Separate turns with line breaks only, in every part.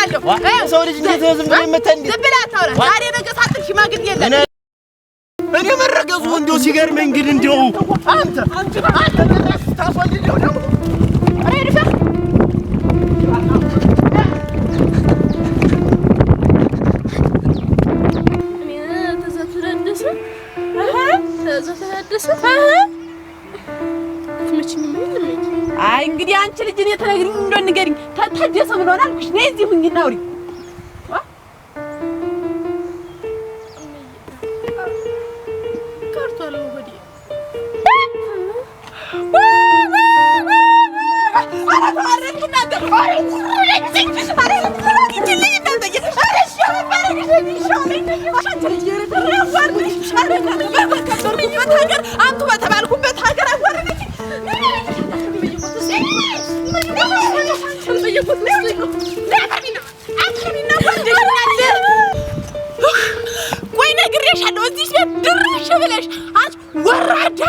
ነግሬሃለሁ።
ሰው ልጅ እንዴት ነው ዝም ብሎ ይመታል?
ዝም ብለህ አታውራ። ዛሬ ነገ ሳትል ሽማግሌ የለም።
እኔ መረገዙ እንደው ሲገርመኝ ግን እንደው አንተ ታስወልደው ነው
አይደፈ አይ እንግዲህ አንቺ ልጅ እኔ ተነግሪኝ እንደው ንገሪኝ። ታደሰ ምን ሆነ አልኩሽ? ነይ እዚህ ሁኚና አውሪ። አንቱ በተባልኩበት ሀገር አዋረደች። ቆይ ነግሬሻለሁ። እዚህ ቤት ድርሽ ብለሽ አንቺ ወራዳ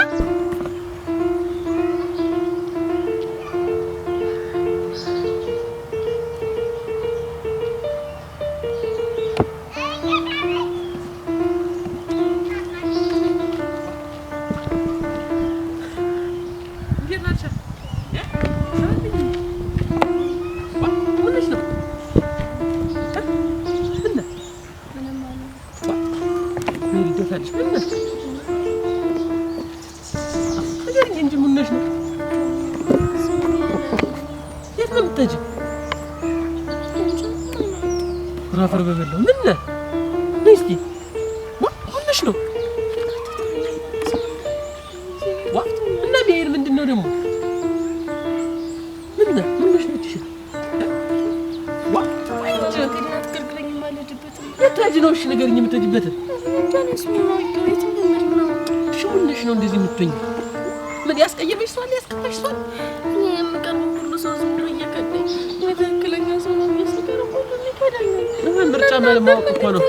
ራፈር በበለው ምን ነህ? እስቲ ወንድሽ ነው እና ብሄር ምንድን ነው ደግሞ? ምን ነህ? ምንሽ ነው? እሺ የታጅ ነው? እሺ ንገሪኝ የምትሄጂበትን። እሺ ምንሽ ነው እንደዚህ የምትሆኝ? ምን ያስቀየመሽ ሰው አለ? ያስከፋሽ ሰው አለ?
እኔ የምቀርበው ሁሉ ሰው ዝም ብሎ እየከዳኝ ትክክለኛ ሰው ነው የሚያስቀረው ሁሉ ይከዳኛል።
ምርጫ ማለማወቅ እኮ ነው።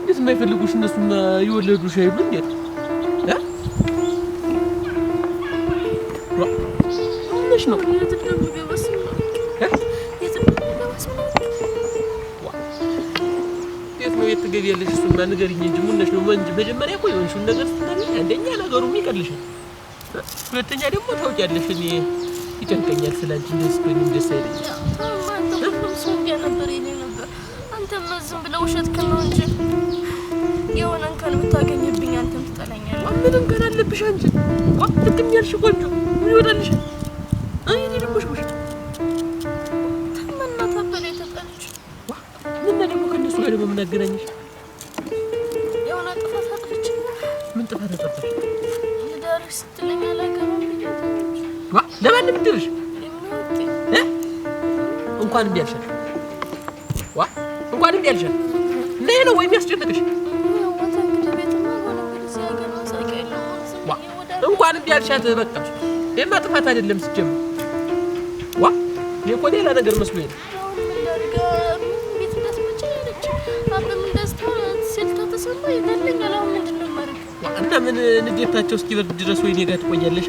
እንዴት የማይፈልጉሽ እነሱም የወለዱሽ አይሉ እንዴት ምንሽ ነው? የት ነው የት ትገቢያለሽ? እሱማ ንገሪኝ እንጂ ምንሽ ነው? መጀመሪያ እኮ የሆንሽውን ነገር ስትነግሪኝ አንደኛ ነገሩም ይቀልሻል፣ ሁለተኛ ደግሞ ታውቂያለሽ እኔ ይጨንቀኛል ስላንቺ እንደዚህ ስትሆኚም ደስ አይለኝም።
ሁሉም ሰው ነበር የኔ ነበር። አንተም ዝም ብለህ ውሸትክን ነው እንጂ የሆነ እንከን ብታገኝብኝ አንተም ትጠላኛለህ።
ምን እንከን አለብሽ አንቺ? ልክም ያልሽ ቆንጆ ምን ይወጣልሻል? አይ እኔ ደግሞ ውሸት
ተመና ተበለ የተጠለች
ምን ደግሞ ከእነሱ ጋር ደግሞ ምን አገናኘሽ?
የሆነ ጥፋት አጥፍቼ።
ምን ጥፋት አጠፋሽ?
ልዳርሽ ስትለኝ አላገባም
ለማንም ድርሽ እንኳን እምቢ አልሻል። እንኳን እምቢ አልሻል። ነይ ነው ወይም ያስጨነቅሽ? እንኳን እምቢ አልሻት በቃ። ይሄማ ጥፋት አይደለም ሲጀምር። እኔ እኮ ሌላ ነገር መስሎኝ ነው። እና ምን ንዴታቸው እስኪበርድ ድረስ ወይ እኔ ጋር ትቆያለሽ?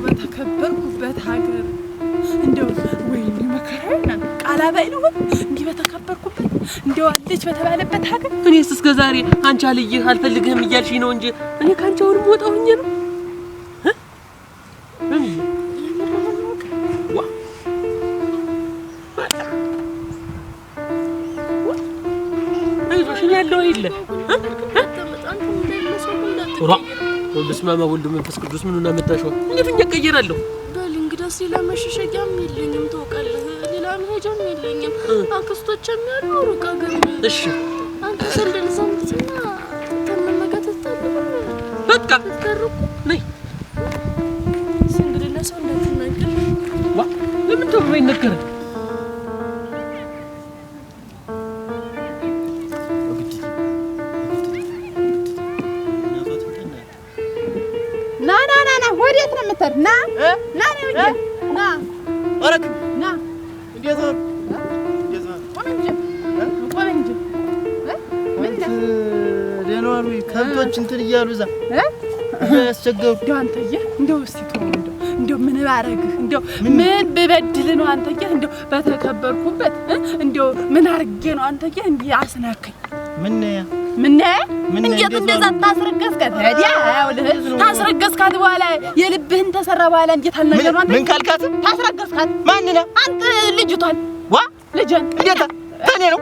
በተከበርኩበት ሀገር እንደው ወይኔ መከራዬ ቃላባይ ነው እንዲህ በተከበርኩበት እንደው አለች በተባለበት ሀገር እኔስ እስከ ዛሬ አንቺ አልይህ አልፈልግህም እያልሽኝ ነው እንጂ እኔ ካንቺ አሁንም ወጣሁ ሆኜ ነው አይዞሽ እኔ ያለው የለ በስመ አብ ወወልድ ወመንፈስ ቅዱስ ምኑን አመጣሽው? እንዴት እቀየራለሁ?
በል እንግዲያስ ሌላ መሸሸጊያም የለኝም ታውቃለህ። ሌላ መሄጃም የለኝም። አክስቶቼም ያሉ ሩቅ አገር ነው።
እሺ
አንተ ሰንደል ሰምተና ተመመጋተታለ
በቃ
ተርኩ
ነይ
ሰንደል ለሰው እንዳትናገር።
ለምን ተብሎ ይነገራል?
ወዴት ነው የምትሄድ? ና ና ነው እንጂ ና
አረክ
ና
እንዴት ነው?
ቆም እንጂ ምን
ደህና
እየዞሩ
ከብቶች እንትን እያሉ እዛ ያስቸገሩ።
እንደው አንተዬ እንደው እስቲ ተው እንደው ምን ባረግህ እንደው ምን ብበድል ነው አንተዬ እንደው በተከበርኩበት እንደው ምን አርጌ ነው አንተዬ እንዲህ አስናከኝ? ምን እንዴት እንደዛ ታስረገዝከት? ታዲያ ታስረገዝካት በኋላ የልብህን ተሰራ በኋላ እንዴት አልነገር ነው አንተ?
ምን ካልካት?
ታስረገዝካት
ማን ነው?
አንተ ልጅቷን ልጅን
እንዴት ተኔ ነው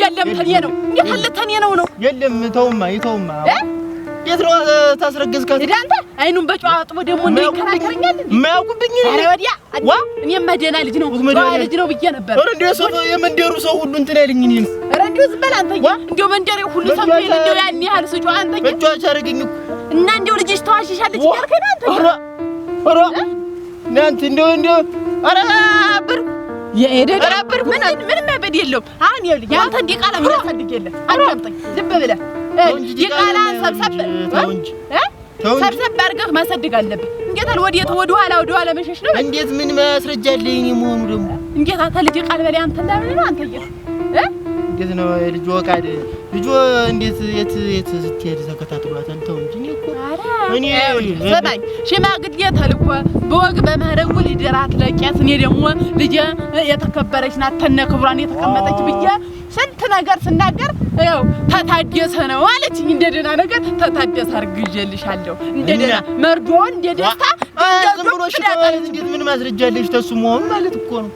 የለም ተኔ ነው እንዴት አለ ተኔ ነው
የለም ተውማ የት ነው ታስረገዝካት?
አንተ አይኑን በጨዋ አጥቦ ደግሞ እንደይከራከረኛል
የማያውቁብኝ
አረ ወዲያ እኔም መደና ልጅ ነው ልጅ ነው ብዬ ነበር።
ኧረ እንደው ሰው የመንደሩ ሰው ሁሉ እንትን ያለኝ እኔ ነው።
ኧረ እንደው ዝም በል አንተ እንደው መንደሬ ሁሉ ሰው እንደው ያን ያህል ስጮ አንተ
በጨዋች አደረገኝ
እና እንደው ልጅሽ ተዋሽሻለች እያልከኝ ነው አንተ?
ኧረ እናንተ እንደው ኧረ ብር
የደረብር ምንም ማበድ የለውም። አሁን ይኸውልህ ያንተ ዲቃላ ምን ያሳድግ የለ አዳምጠኝ ዝም ብለህ ዲቃላን ሰብሰብ አድርገህ ማሳደግ አለብህ። እንዴት አለ ወደ ኋላ መሸሽ ነው።
እንዴት ምን ማስረጃ አለኝ እኔ መሆኑ ደግሞ
እንዴት አንተ ልጅ ቃል በላይ አንተ እንዳምን ነው አንተ
እንዴት ነው ልጅ ወቃድ ልጅ እንዴት የት ስትሄድ ተከታትሏታል? ተው እንጂ እኔ
ሰማኝ ሽማግሌ ተልኮ በወግ በመረጉ ሊደራት ለቄስ እኔ ደግሞ ልጅ የተከበረች ናት ተነ ክብሯን የተቀመጠች ብዬ ስንት ነገር ስናገር ያው ተታደሰ ነው አለችኝ። እንደደና ነገር ተታደሰ አርግዤልሻለሁ እንደደና መርዶ እንደደስታ
ዝም ብሎ ሽማግሌ እንዴት ምን ማስረጃ አለሽ? ተሱ መሆኑ ማለት እኮ ነው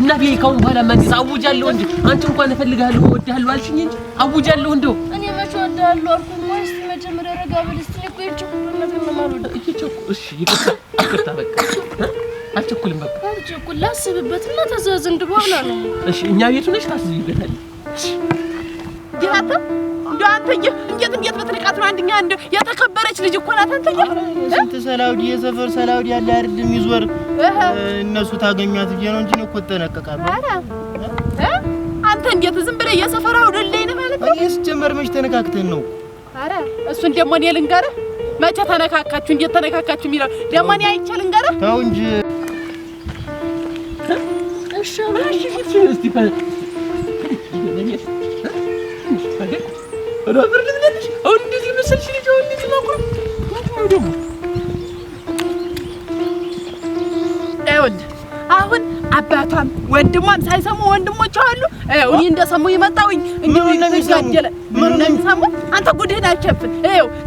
እና ቢካውን በኋላ ማንስ አውጃለሁ እንጂ አንቺ እንኳን እፈልጋለሁ እወድሃለሁ አልሽኝ እንጂ አውጃለሁ እንደው
እኔ መቼ እወድሃለሁ አልኩኝ? ወይስ መጀመሪያ ረጋ ብለሽ እኮ ይችኩል ነገር ነው ማለት
እሺ ይቅርታ በቃ አልቸኩልም በቃ
አልቸኩል ላስብበትና ተዘዘንድ በኋላ ነው።
እሺ እኛ ቤቱ ነሽ ታስቢበታለሽ
ዲያታ እንደው አንተዬ እንዴት በትልቃት ነው አንደኛ እንደ የተከበረች ልጅ እኮ ናት አንተዬ
ስንት ሰላውዲ የሰፈር ሰላውዲ ያለ አይደለም ይዞር እነሱ ታገኛት ብዬ ነው እንጂ ነው እኮ ተነቀቃለሁ።
አንተ እንዴት ዝም ብለህ የሰፈራው ደለይ ነህ ማለት ነው?
እኔስ ጀመር መች ተነካክተን ነው?
አረ እሱን ደግሞ እኔ ልንገርህ መቼ ተነካካችሁ እንዴት ተነካካችሁ የሚለው ደግሞ እኔ አይቼ ልንገርህ።
ተው እንጂ
እሺ
እስቲ አሁን እንደዚህ መሰልሽ ልጅ አሁን እንደዚህ ማቆም ደግሞ
አሁን አባቷም ወንድሟም ሳይሰሙ ወንድሞች አሉ። እኔ እንደሰሙ ይመጣውኝ እንዴው ይተጋጀለ ምን ነው የሚሰሙ አንተ ጉድህን አልቸፍን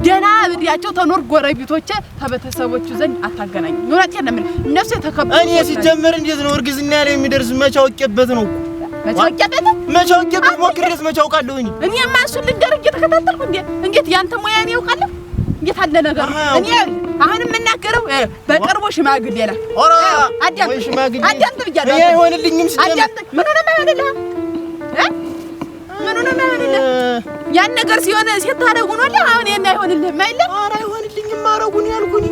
ደና ብዲያቸው ተኖር ጎረቤቶቼ ተበተሰቦቹ ዘንድ አታገናኝ ኑራት የለም እነሱ የተከበሩ
እኔ ሲጀመር እንዴት ነው እርግዝና ላይ የሚደርስ መቻውቀበት ነው መቻውቀበት ሞክሬስ መቻውቃለሁ
እኔማ እሱን ልንገር እየተከታተልኩ እንዴት ያንተ ሙያ ነው ያውቃለሁ እንዴት አለ ነገር እኔ አሁንም እናገረው በቅርቡ ሽማግሌ ላ አዳም ብያለሁ
አይሆንልኝም
አዳም ምን ሆነ ማይሆንልህ ምን ሆነ ማይሆንልህ ያን ነገር ሲሆን ሲታረጉ ነው አሁን የና አይሆንልህም አይደል?
ኧረ አይሆንልኝም ማረጉን ያልኩኝ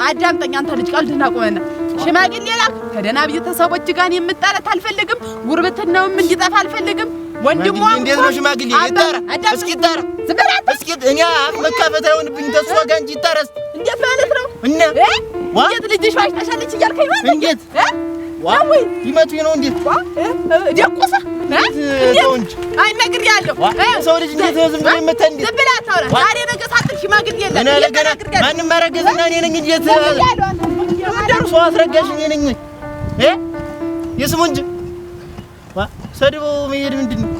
አዳምጠኝ አንተ ልጅ ቀልድና ቆመና ሽማግሌ ላክ ከደና ቤተሰቦች ጋር የምጣላት አልፈልግም። ጉርብትናውም እንዲጠፋ አልፈልግም። ወንድሟ
እንዴት ነው ሽማግሌ ይጣራ እስኪ ይጣራ
ዝምብራት
እስኪ እኛ መካፈት አይሆንብኝ ተስፋ ጋር እንጂ ይጣራስ
እንዴት ማለት ነው?
እና
እንዴት ልጅሽ ዋሽታሻለች እያልከኝ ነው?
እንዴት ወይ ይመቱ ነው እንዴት
ደቁሳ እንዴት አይ ነገር ያለው
ሰው ልጅ እንዴት ነው ዝም ብሎ ይመታ እንዴት
ዝም ብላ ታውራ ዛሬ ነገ ሳትል ሽማግሌ የለም
እኔ ለገና ማንም ማረገዝና እኔ ነኝ እንዴት ደርሶ አስረጋሽ እኔ ነኝ የስሙ እንጂ ሰድቦ መሄድ ምንድን ነው?